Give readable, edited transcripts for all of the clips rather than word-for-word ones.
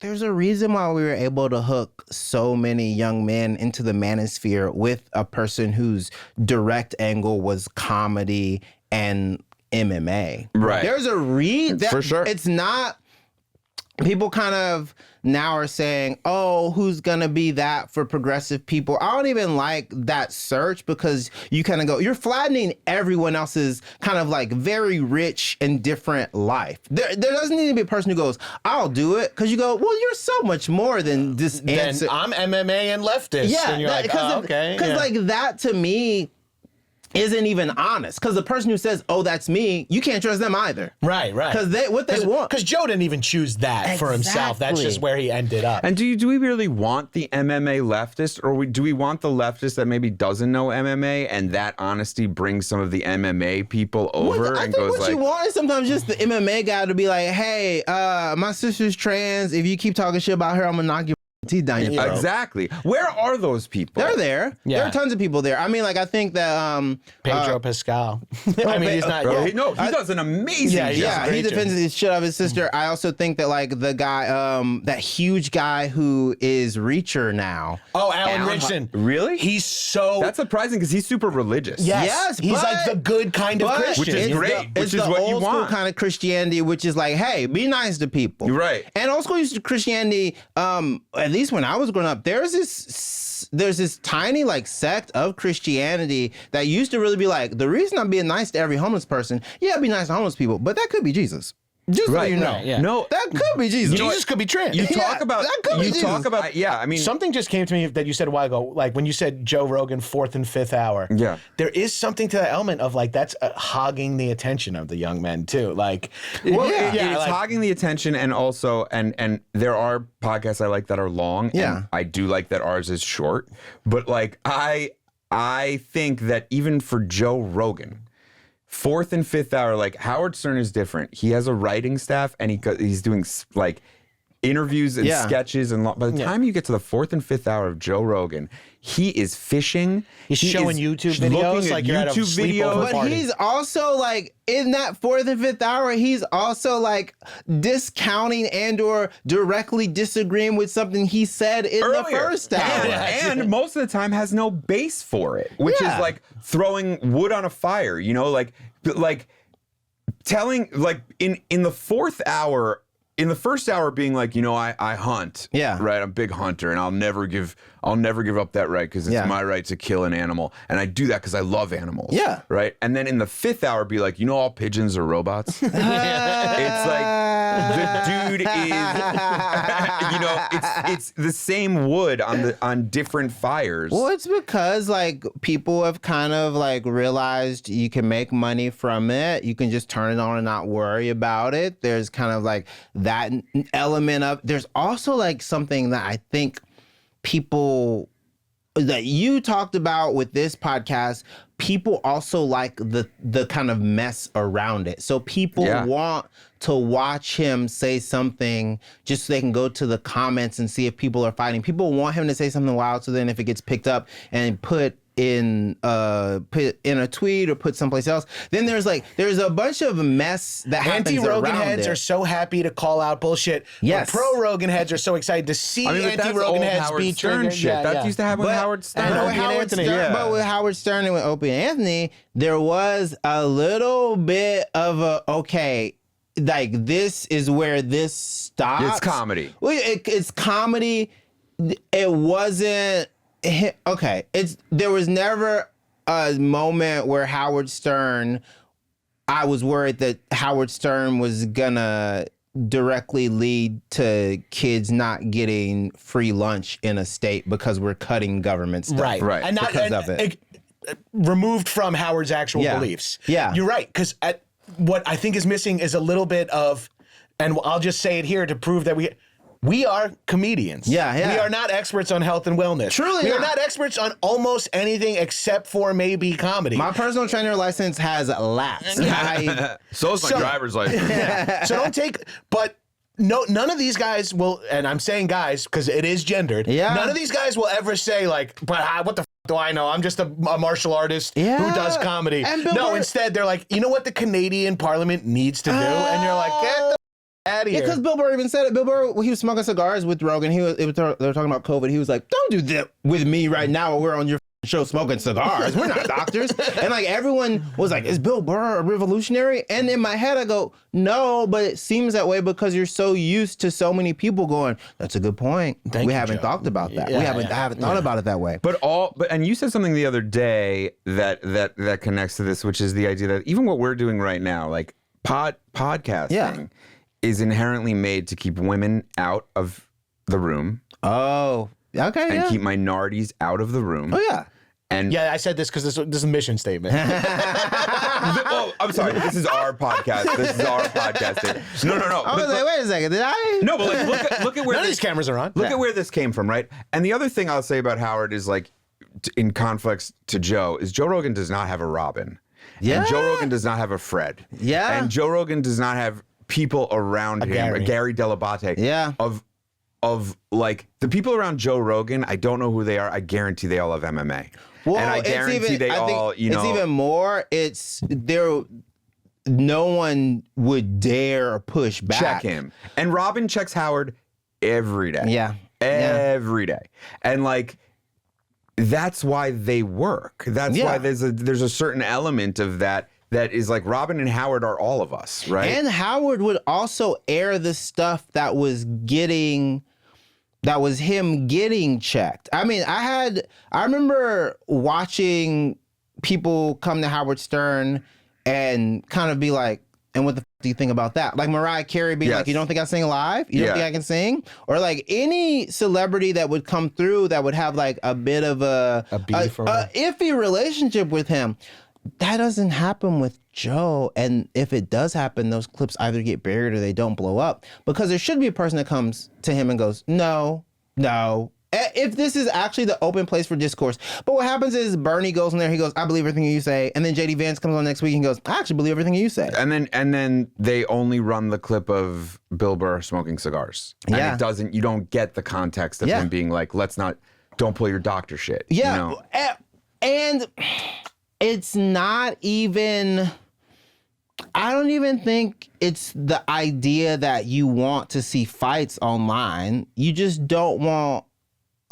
there's a reason why we were able to hook so many young men into the manosphere with a person whose direct angle was comedy and MMA. Right. There's a reason. For sure. It's not. People kind of now are saying, oh, who's going to be that for progressive people? I don't even like that search because you kind of go, you're flattening everyone else's kind of like very rich and different life. There doesn't need to be a person who goes, I'll do it. Because you go, well, you're so much more than this answer. Then I'm MMA and leftist. Yeah. And you're like, oh, okay. Because like that to me isn't even honest. Because the person who says, oh, that's me, you can't trust them either. Right. Because what they want. Because Joe didn't even choose that for himself. That's just where he ended up. And do we really want the MMA leftist, or do we want the leftist that maybe doesn't know MMA and that honesty brings some of the MMA people over I and think goes what you want is sometimes just the MMA guy to be like, hey, my sister's trans. If you keep talking shit about her, I'm gonna knock your teeth down your throat. Exactly. Where are those people? They're there. Yeah. There are tons of people there. I mean, like, I think that Pedro Pascal. I mean, he's not. Bro, Yeah. he does an amazing job. yeah, he defends the shit of his sister. I also think that like the guy, that huge guy who is Reacher now. Oh, Alan Richardson. Really? He's so. That's surprising because he's super religious. Yes, he's like the good kind of Christian. Which is great. It's Which is the what you old school want. kind of Christianity, which is like, hey, be nice to people. You're right. And old school Christianity, at least when I was growing up, there's this tiny like sect of Christianity that used to really be like, the reason I'm being nice to every homeless person, yeah, be nice to homeless people, but that could be Jesus. Just so you know. Right, yeah. No, That could be Jesus. Jesus could be trans. you talk about. that could be You Jesus. talk about. Yeah, I mean, Something just came to me that you said a while ago, like when you said Joe Rogan, 4th and 5th hour. Yeah. There is something to that element of like, that's hogging the attention of the young men too. Like, well, yeah, it's like- hogging the attention, and also, and there are podcasts I like that are long. Yeah. And I do like that ours is short, but like I think that even for Joe Rogan, 4th and 5th hour, like Howard Stern is different. He has a writing staff, and he's doing like interviews and sketches, and by the time you get to the 4th and 5th hour of Joe Rogan, he is fishing. He's showing YouTube videos, looking like at you're at a YouTube sleepover videos. But party. he's also like in that 4th and 5th hour, he's also like discounting and or directly disagreeing with something he said in the first hour. And most of the time has no base for it, which is like throwing wood on a fire, you know, like telling, like in the 4th hour, in the first hour being like, you know, I hunt. Yeah. Right. I'm a big hunter, and I'll never give up that right because it's my right to kill an animal. And I do that because I love animals. Yeah. Right. And then in the 5th hour be like, you know, all pigeons are robots. It's like the dude is you know, it's the same wood on different fires. Well, it's because like people have kind of like realized you can make money from it. You can just turn it on and not worry about it. There's kind of like that element of. There's also like something that I think people that you talked about with this podcast. People also like the kind of mess around it. So people want to watch him say something just so they can go to the comments and see if people are fighting. People want him to say something wild, so then if it gets picked up and put in a tweet or put someplace else, then there's a bunch of mess that happens Anti-Rogan around heads it. are so happy to call out bullshit. Yes. Pro-Rogan heads are so excited to see anti-Rogan heads Howard be Stern triggered. shit. That used to happen with Howard Stern. And But Opie and Anthony. But with Howard Stern and with Opie and Anthony, there was a little bit of a, okay, like this is where this stops. It's comedy. Well, it's comedy. It wasn't, okay, there was never a moment where Howard Stern, I was worried that Howard Stern was gonna directly lead to kids not getting free lunch in a state because we're cutting government stuff. Right. And not because of it. Removed from Howard's actual beliefs. Yeah. You're right, because what I think is missing is a little bit of, and I'll just say it here to prove that we are comedians. Yeah. We are not experts on health and wellness. Truly we not. are not experts on almost anything except for maybe comedy. My personal trainer license has lapsed. So is my driver's license. So don't take, but no, none of these guys will, and I'm saying guys because it is gendered. Yeah. None of these guys will ever say like, but what the f do I know? I'm just a martial artist who does comedy. And Bill No, Burr- instead they're like, you know what the Canadian Parliament needs to do? And you're like, get the Out of Yeah, here. because Bill Burr even said it. Bill Burr, when he was smoking cigars with Rogan, they were talking about COVID. He was like, "Don't do that with me right now when we're on your show smoking cigars. We're not doctors." And like everyone was like, "Is Bill Burr a revolutionary?" And in my head, I go, "No," but it seems that way because you're so used to so many people going, "That's a good point. Thank we you, haven't Joe. talked about that. Yeah, I haven't thought about it that way." But and you said something the other day that connects to this, which is the idea that even what we're doing right now, like podcasting, is inherently made to keep women out of the room Oh, okay, and keep minorities out of the room. Oh yeah. And Yeah, I said this because this is a mission statement. oh, I'm sorry. This is our podcast. This is our podcasting. No. I was like, wait a second, did I? No, but like, look at where None of this these cameras are on. Look at where this came from, right? And the other thing I'll say about Howard is like, in conflicts to Joe, is Joe Rogan does not have a Robin. Yeah. And Joe Rogan does not have a Fred. Yeah. And Joe Rogan does not have people around him, Gary. a Gary Delabate. Yeah. Of like the people around Joe Rogan, I don't know who they are. I guarantee they all have MMA. Well, and I guarantee they all, you know. It's even more. It's there. No one would dare push back. check him. And Robin checks Howard every day. Yeah. Every day. And like that's why they work. That's why there's a certain element of that is like Robin and Howard are all of us, right? And Howard would also air the stuff that was him getting checked. I mean, I remember watching people come to Howard Stern and kind of be like, and what the do you think about that? Like Mariah Carey being like, you don't think I sing live? You don't think I can sing? Or like any celebrity that would come through that would have like a bit of a beef or iffy relationship with him. That doesn't happen with Joe. And if it does happen, those clips either get buried or they don't blow up. Because there should be a person that comes to him and goes, no. If this is actually the open place for discourse. But what happens is Bernie goes in there, he goes, I believe everything you say. And then JD Vance comes on next week and goes, I actually believe everything you say. And then they only run the clip of Bill Burr smoking cigars. And you don't get the context of him being like, don't pull your doctor shit. Yeah. You know? And it's not even, I don't even think it's the idea that you want to see fights online. You just don't want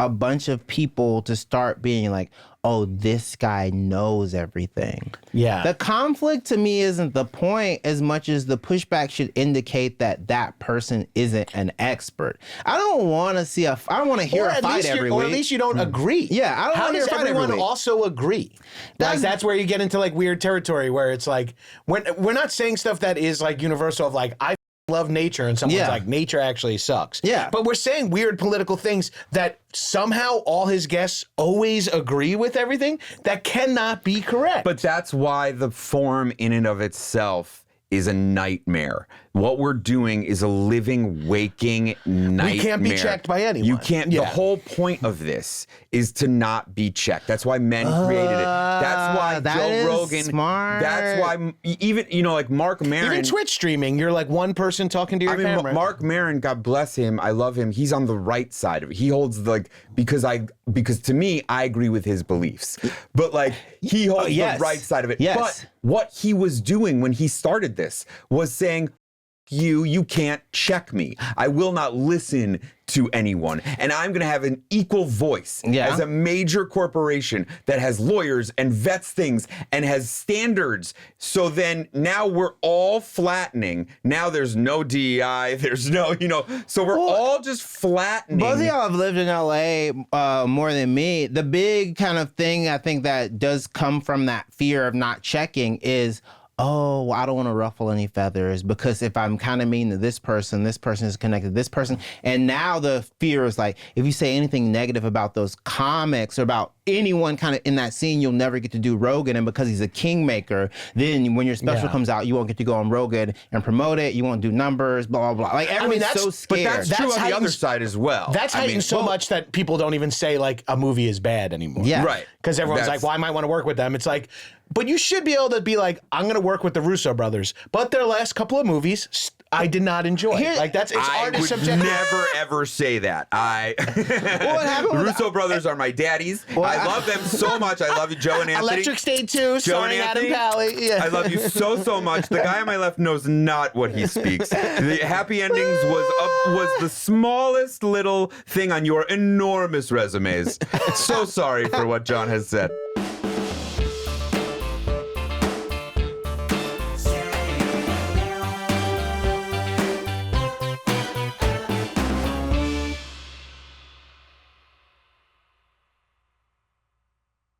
a bunch of people to start being like, oh, this guy knows everything. Yeah. The conflict to me isn't the point as much as the pushback should indicate that that person isn't an expert. I don't want to see I don't want to hear a fight every week. Or at least you don't agree. Yeah, I don't How want to hear does a fight every everyone week. also agree? That's where you get into like weird territory where it's like, we're not saying stuff that is like universal of like, I love nature and someone's like, nature actually sucks. Yeah. But we're saying weird political things that somehow all his guests always agree with everything. That cannot be correct. But that's why the form in and of itself is a nightmare. What we're doing is a living, waking nightmare. we can't be checked by anyone. You can't. The whole point of this is to not be checked. That's why men created it. That's why that Joe is Rogan. smart. That's why even like Mark Maron. Even Twitch streaming, you're like one person talking to your camera. Mark Maron, God bless him, I love him. He's on the right side of it. He holds because to me, I agree with his beliefs. But like he holds the right side of it. Yes. But what he was doing when he started this was saying, you can't check me. I will not listen to anyone. And I'm going to have an equal voice as a major corporation that has lawyers and vets things and has standards. So then now we're all flattening. Now there's no DEI. There's no, so we're all just flattening. Both of y'all have lived in LA more than me. The big kind of thing I think that does come from that fear of not checking is, oh, well, I don't want to ruffle any feathers because if I'm kind of mean to this person is connected to this person. And now the fear is like, if you say anything negative about those comics or about anyone kind of in that scene, you'll never get to do Rogan. And because he's a kingmaker, then when your special comes out, you won't get to go on Rogan and promote it. You won't do numbers, blah, blah, blah. Like everyone's so scared. But that's true on the other side as well. That's heightened so much that people don't even say like a movie is bad anymore. Yeah. Right. Because everyone's like, well, I might want to work with them. It's like, but you should be able to be like, I'm going to work with the Russo brothers. But their last couple of movies, I did not enjoy. It's I art is would subjective. never ever say that. What happened The with Russo brothers are my daddies. I love them so much. I love you, Joe and Anthony. Electric State 2, starring Adam Anthony, Pally. Yeah. I love you so much. The guy on my left knows not what he speaks. The Happy Endings was the smallest little thing on your enormous resumes. So sorry for what John has said.